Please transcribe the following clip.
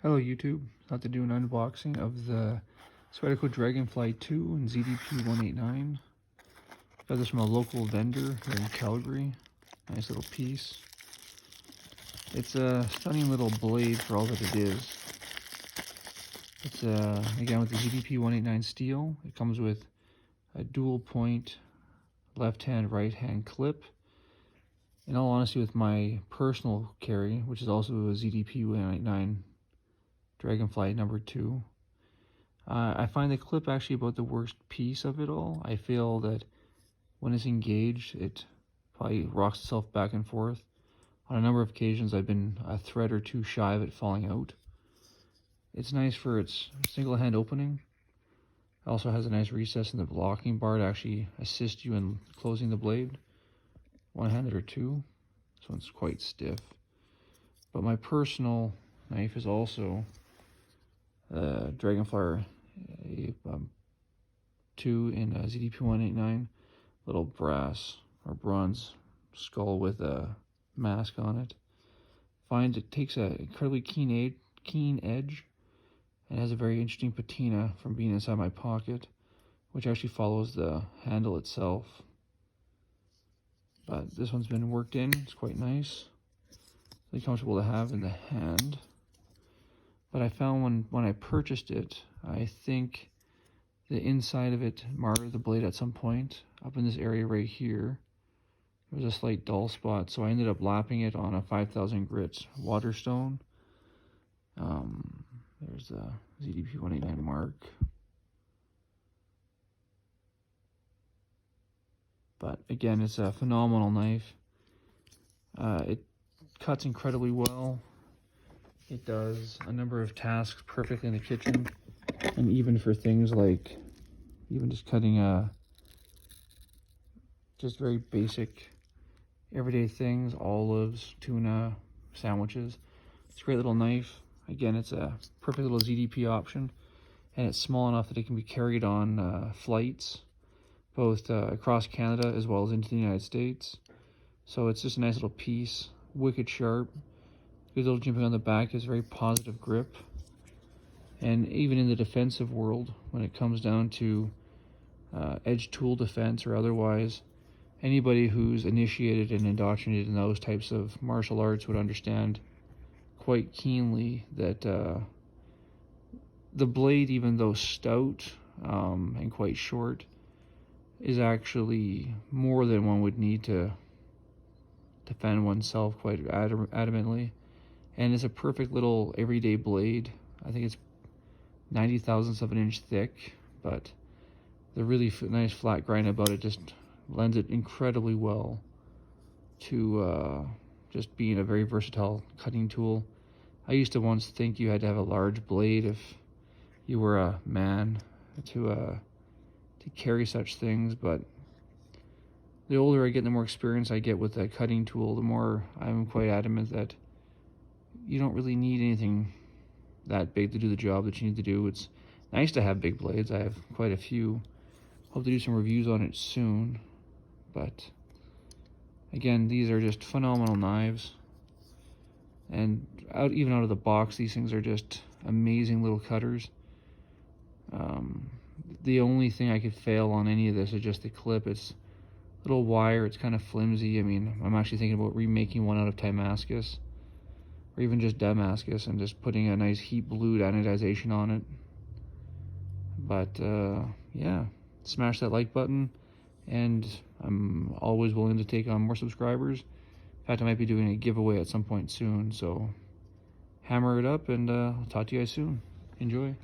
Hello YouTube, thought to do an unboxing of the Spyderco Dragonfly 2 and ZDP189. Got this from a local vendor here in Calgary. Nice little piece. It's a stunning little blade for all that it is. It's again with the ZDP189 steel. It comes with a dual point left hand right hand clip. In all honesty, with my personal carry, which is also a ZDP189 Dragonfly number 2. I find the clip actually about the worst piece of it all. I feel that when it's engaged, it probably rocks itself back and forth. On a number of occasions, I've been a thread or two shy of it falling out. It's nice for its single hand opening. It also has a nice recess in the locking bar to actually assist you in closing the blade. One-handed or two, so it's quite stiff. But my personal knife is also Dragonfly 2 in ZDP189, little brass or bronze skull with a mask on it. Find it takes an incredibly keen edge and has a very interesting patina from being inside my pocket, which actually follows the handle itself. But this one's been worked in. It's quite nice, really comfortable to have in the hand. But I found when I purchased it, I think the inside of it marred the blade at some point. Up in this area right here, there was a slight dull spot, so I ended up lapping it on a 5,000 grit waterstone. There's the ZDP189 mark. But again, it's a phenomenal knife. It cuts incredibly well. It does a number of tasks perfectly in the kitchen, and even for things like even just cutting just very basic everyday things, olives, tuna, sandwiches. It's a great little knife. Again, it's a perfect little ZDP option, and it's small enough that it can be carried on flights, both across Canada as well as into the United States. So it's just a nice little piece, wicked sharp. Good little jimping on the back is very positive grip. And even in the defensive world, when it comes down to edge tool defense or otherwise, anybody who's initiated and indoctrinated in those types of martial arts would understand quite keenly that the blade, even though stout and quite short, is actually more than one would need to defend oneself quite adamantly. And it's a perfect little everyday blade. I think it's 90 thousandths of an inch thick, but the really nice flat grind about it just lends it incredibly well to just being a very versatile cutting tool. I used to once think you had to have a large blade if you were a man to carry such things, but the older I get, the more experience I get with a cutting tool, the more I'm quite adamant that you don't really need anything that big to do the job that you need to do. It's nice to have big blades. I have quite a few. Hope to do some reviews on it soon. But again, these are just phenomenal knives. And even out of the box, these things are just amazing little cutters. The only thing I could fail on any of this is just the clip. It's a little wire. It's kind of flimsy. I mean, I'm actually thinking about remaking one out of Damascus, or even just Damascus, and just putting a nice heat blued anodization on it. But yeah, smash that like button, and I'm always willing to take on more subscribers. In fact, I might be doing a giveaway at some point soon, so hammer it up, and I'll talk to you guys soon. Enjoy.